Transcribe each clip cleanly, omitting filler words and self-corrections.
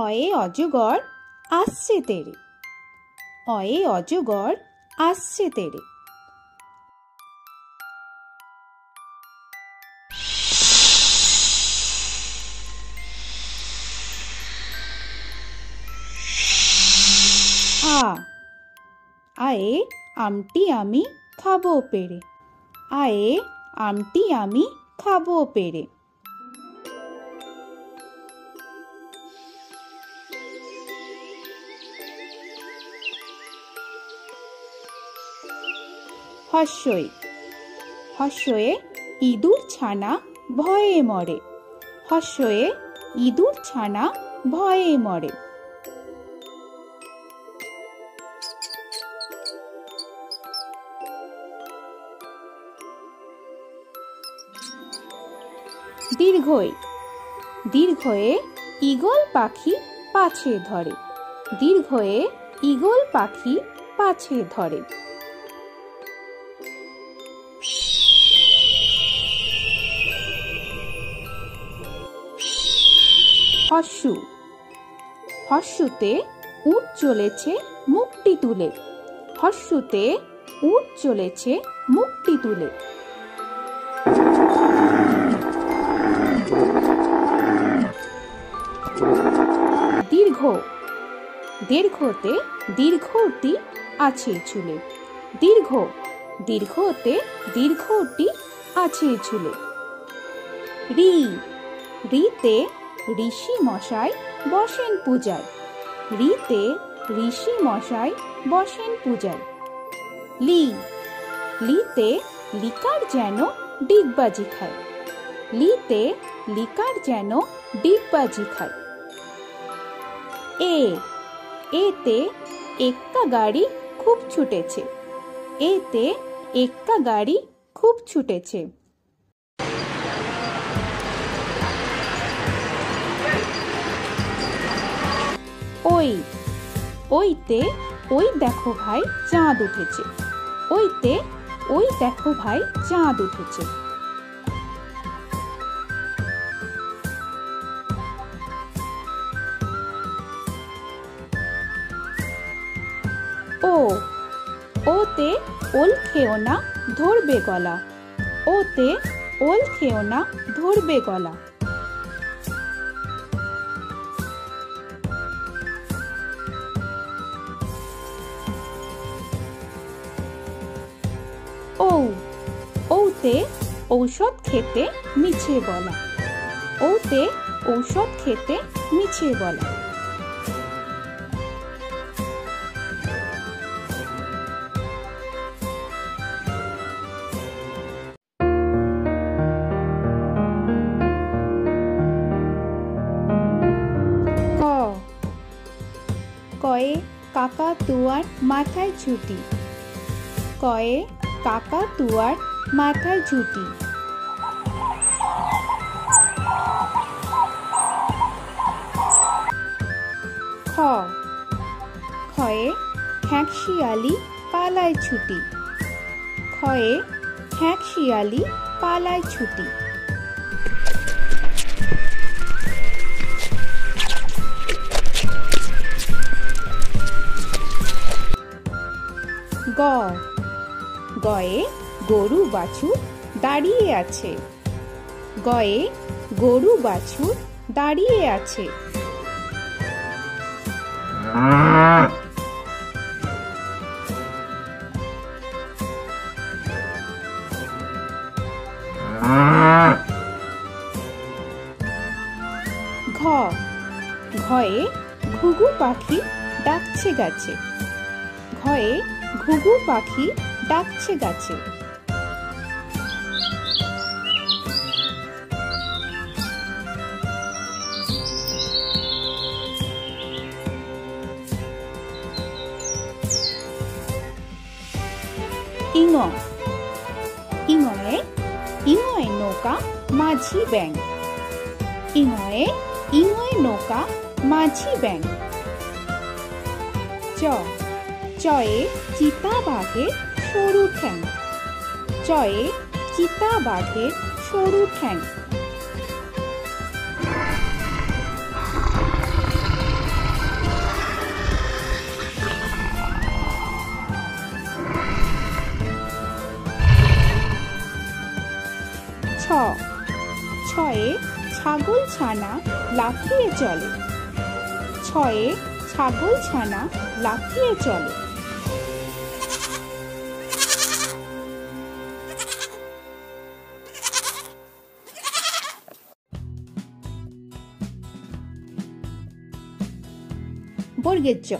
অয়ে অজগর আসছে তেরে, অয়ে অজগর আসছে তেরে। আ, আয়ে আমটি আমি খাবো পেরে, আয়ে আমটি আমি খাবো পেরে। হর্ষই, হর্ষয়ে ইঁদুর ছানা ভয়ে মরে, হর্ষয়ে ইঁদুর ছানা ভয়ে মরে। দীর্ঘই, দীর্ঘয়ে ঈগল পাখি পাছে ধরে, দীর্ঘয়ে ঈগল পাখি পাছে ধরে। হর্ষু, হর্ষুতে উট চলেছে মুখটি তুলে, হর্ষুতে উট চলেছে মুখটি তুলে। দীর্ঘ, দীর্ঘতে দীর্ঘটি আছে ঝুলে, দীর্ঘ, দীর্ঘতে দীর্ঘটি আছে ঝুলে। রি, রিতে ঋষি মশাই বসেন পূজায়, রিতে ঋষি মশাই বসেন পূজায়। লি, লিতে লিকার যেন ডিগবাজি খায়, লিতে লিকার যেন ডিগবাজি খায়। এ, এতে এক্কা গাড়ি খুব ছুটেছে, এতে এক্কা গাড়ি খুব ছুটেছে। ওই, ওইতে ওই দেখো ভাই চাঁদ উঠেছে, ওইতে ওই দেখো ভাই চাঁদ উঠেছে। ও, ওতে ওল খেও না ধরবে গলা, ওতে ওল খেও না ধরবে গলা। ঔ, ঔতে ঔষধ খেতে মিছে বলা, ঔতে ঔষধ খেতে মিছে বলা। ক, কয়ে কাকাতুয়ার মাথায় ছুটি, কয়ে কাকাতুয়ার মাথায় ঝুঁটি। খ, খয়ে খ্যাঁকশিয়ালি পালায় ছুটি, খয়ে খ্যাঁকশিয়ালি পালায় ছুটি। গ, গয়ে গরু বাছুর দাঁড়িয়ে আছে, গয়ে গরু বাছুর দাঁড়িয়ে আছে। ঘ, ঘয়ে ঘুঘু পাখি ডাকছে গাছে, ঘয়ে ঘুঘু পাখি ডাকছে গাছে। ইঙ, ইঙয়ে ইঙয়ে নৌকা মাঝি ব্যাং, ইঙয়ে ইঙয়ে নৌকা মাঝি ব্যাং। চ, চয়ে চিতা বাঘের সরু ঠ্যাং, চয়ে চিতা বাঘের সরু ঠ্যাং। ছয়ে ছাগল ছানা লাফিয়ে চলে। ছয়ে ছাগল ছানা লাফিয়ে চলে। বর্গের জ।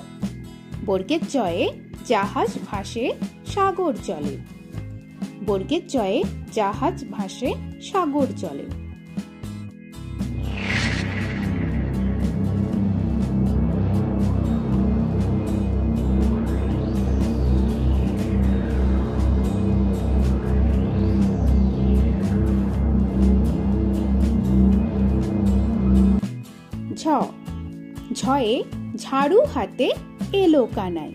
বর্গের জয়ে জাহাজ ভাসে সাগর জলে। বর্গের জয়ে জাহাজ ভাসে সাগর জলে। ঝ। ঝয়ে ঝাড়ু হাতে এলো কানাই।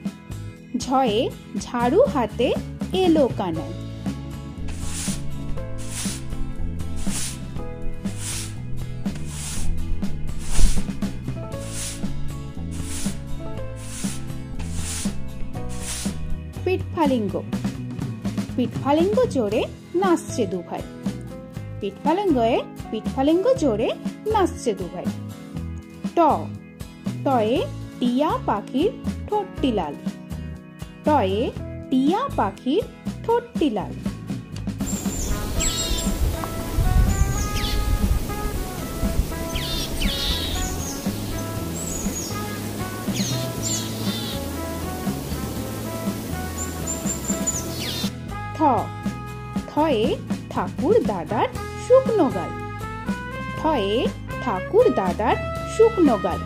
ঝয়ে ঝাড়ু হাতে এলো কানাই। পিঠফালিঙ্গ। পিঠফালিঙ্গ জোরে নাচছে দুভাই। পিঠফালিঙ্গয়ে পিঠফালিঙ্গ জোরে নাচছে দুভাই। ট। টয়ে টিয়া পাখির ঠোঁটটি লাল। টয়ে টিয়া পাখির ঠোঁটটি লাল। থ। থয়ে ঠাকুর দাদার শুকনো গাল। থয়ে ঠাকুর দাদার শুকনো গাল।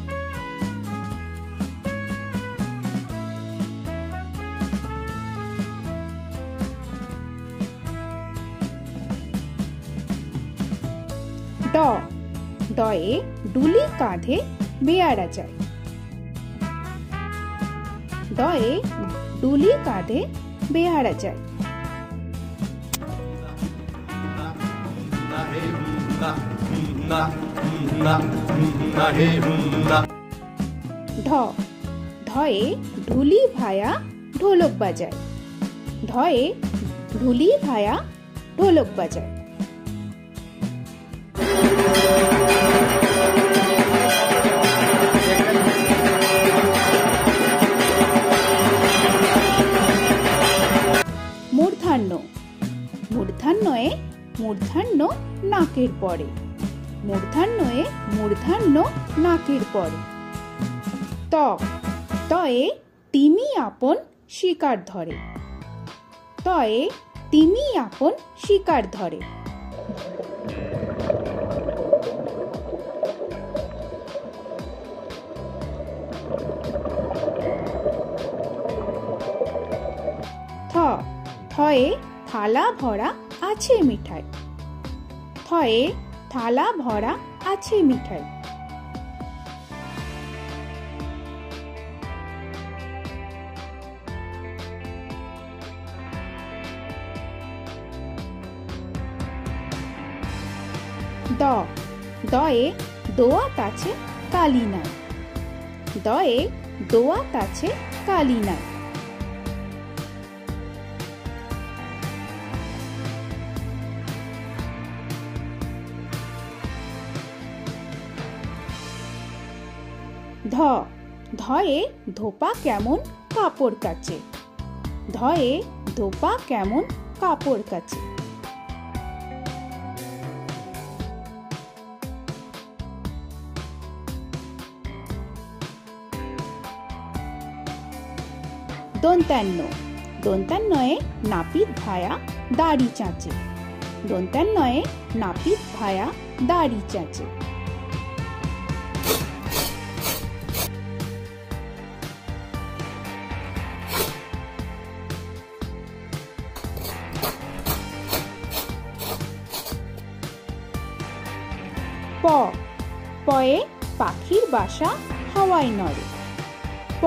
ড। ডয়ে ডুলি কাঁধে বেয়ারা যায়। ডয়ে ডুলি কাঁধে বেয়ারা যায়। ঢ। ঢয়ে ঢুলি ভায়া ঢোলক বাজায়। ঢয়ে ঢুলি ভায়া ঢোলক বাজায়। মূর্ধান্য। মূর্ধান্যয়ে মূর্ধান্য নাকের পরে। মূর্ধান্যয়ে মূর্ধান্য নাকের পরে। ত। তয়ে তিমি আপন শিকার ধরে। তয়ে তিমি আপন শিকার ধরে। থ। থয়ে থালা ভরা আছে মিঠাই। থয়ে থালা ভরা আছে মিঠাই। দ। দয়ে দোয়াত আছে কালি নাই। দয়ে দোয়াত আছে কালি নাই। ধ। ধয়ে ধোপা কেমন কাপড় কাচে। ধয়ে ধোপা কেমন কাপড় কাচে। দন্তান্ন। দন্তান্নয়ে নাপিত ভায়া দাড়ি চাঁচে। দন্তান্নয়ে নাপিত ভায়া দাড়ি চাঁচে। প। পয়ে পাখির বাসা হাওয়ায় নড়ে। প।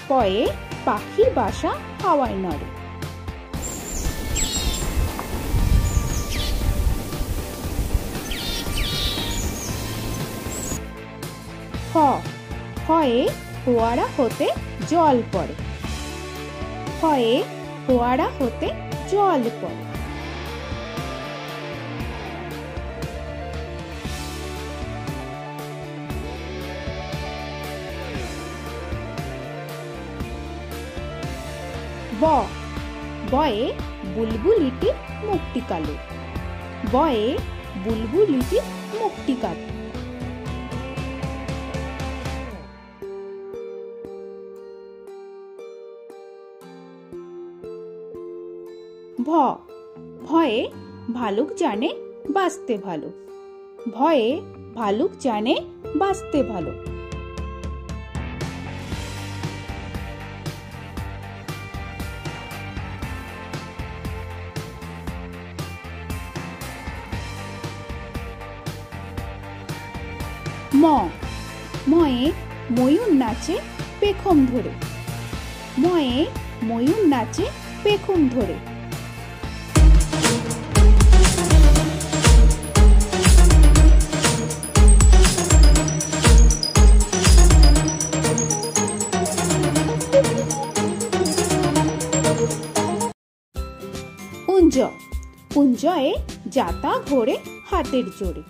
পয়ে পাখির বাসা হাওয়ায় নড়ে। হ। হয়ে ফোয়ারা হতে জল পড়ে। হয়ে ফোয়ারা হতে জল পড়ে। ব বয়ে বুলবুলিটির মুখটি কালো। বয়ে বুলবুলিটির মুখটি কালো। ভ ভয়ে ভালুক জানে বাঁচতে ভালো। ভয়ে ভালুক জানে বাঁচতে ভালো। ম ময়ে ময়ূর নাচে পেখম ধরে। ময়ে ময়ূর নাচে পেখম ধরে। উঞ্জ উঞ্জয়ে যাতা ঘোরে হাতের জোরে।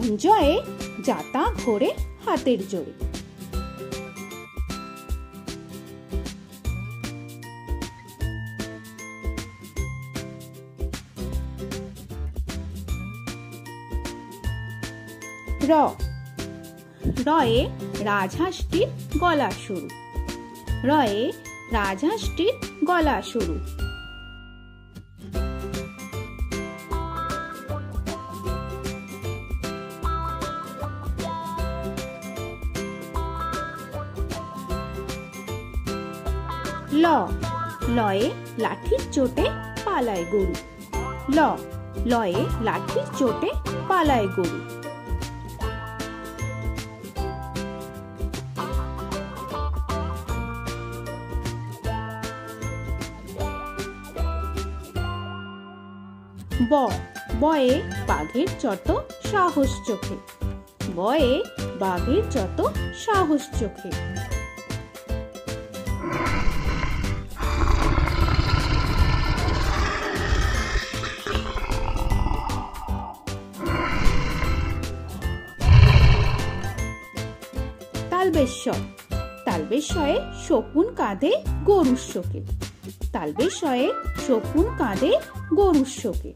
উঞ্জয়ে যাতা ঘোরে হাতের জোরে। র রয়ে রাজহাঁসটির গলা সরু। রয়ে রাজহাঁসটির গলা সরু। ল লয়ে লাঠির চোটে পালায় গরু। ল লয়ে লাঠির চোটে পালায় গরু। ব বয়ে বাঘের যত সাহস চোখে। বয়ে বাঘের যত সাহস চোখে। তালবেশ্বর তালবেশ্বরে শকুন কাঁধে গরুর শোকে। তালবেশ্বরে শকুন কাঁধে গরুর শোকে।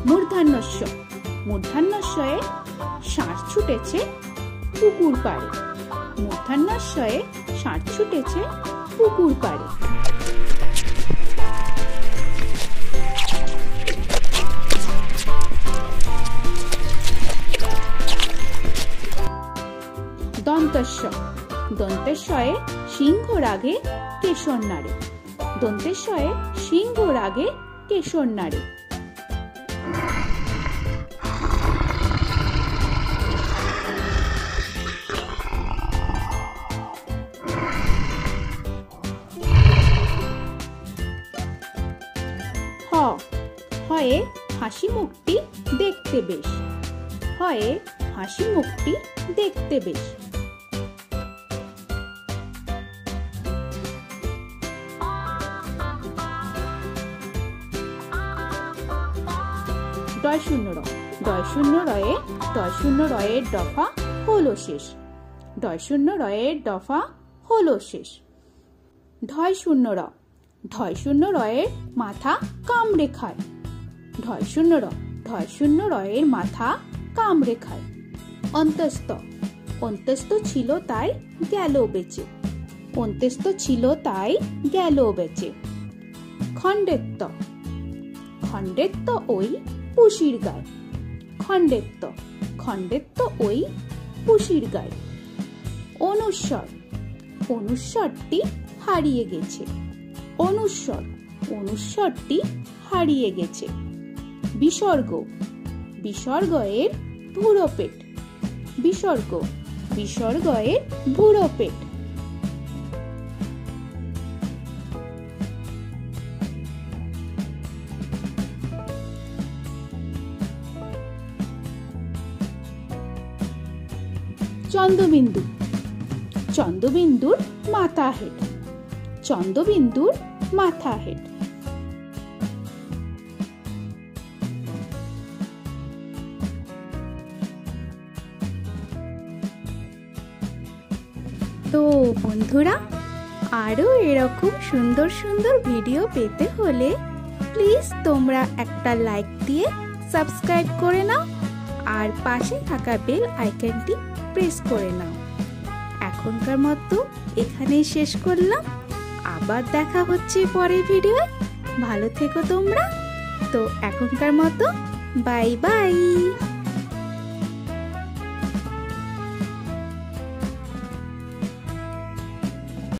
মূর্ধন্যস্ব মূর্ধন্যস্বয়ে ষাঁড় ছুটেছে পুকুর পাড়ে। মূর্ধন্যস্বয়ে ষাঁড় ছুটেছে পুকুর পাড়ে। দন্তস্ব দন্তেশ্বয়ে সিংহ রাগে কেশর নাড়ে। দন্তেশ্বয়ে সিংহ রাগে কেশর নাড়ে। হ হয়ে হাসি মুখটি দেখতে বেশ। হয়ে হাসি মুখটি দেখতে বেশ। ডয় শূন্য র ডয় শূন্য রয়ের দফা হলো শেষ। ডয় শূন্য রয়ের দফা হলো শেষ। ঢয় শূন্য রয়ের মাথা কামড়ে খায়। ঢয় শূন্য রয়ের মাথা কামড়ে খায়। অন্তস্থ অন্তস্থ ছিল তাই গেল বেঁচে। অন্তস্থ ছিল তাই গেল বেঁচে। খণ্ডেত্ব খণ্ডেত্ব ওই পুষির গায়। খণ্ডেত্ব ওই পুষির গায়। অনুস্বর অনুস্বরটি হারিয়ে গেছে। অনুস্বরটি হারিয়ে গেছে। বিসর্গ বিসর্গয়ের বুড়ো পেট। বিসর্গয়ের বুড়ো পেট। চন্দ্রবিন্দু চন্দ্রবিন্দুর মাথা হেড। চন্দ্রবিন্দুর মাথা হেড। তো বন্ধুরা, আরও এরকম সুন্দর সুন্দর ভিডিও পেতে হলে প্লিজ তোমরা একটা লাইক দিয়ে সাবস্ক্রাইব করে নাও আর পাশে থাকা বেল আইকনটি প্রেস করে নাও। এখনকার মতো এখানেই শেষ করলাম, আবার দেখা হচ্ছে পরের ভিডিও। ভালো থেকো তোমরা। তো এখনকার মতো বাই বাই।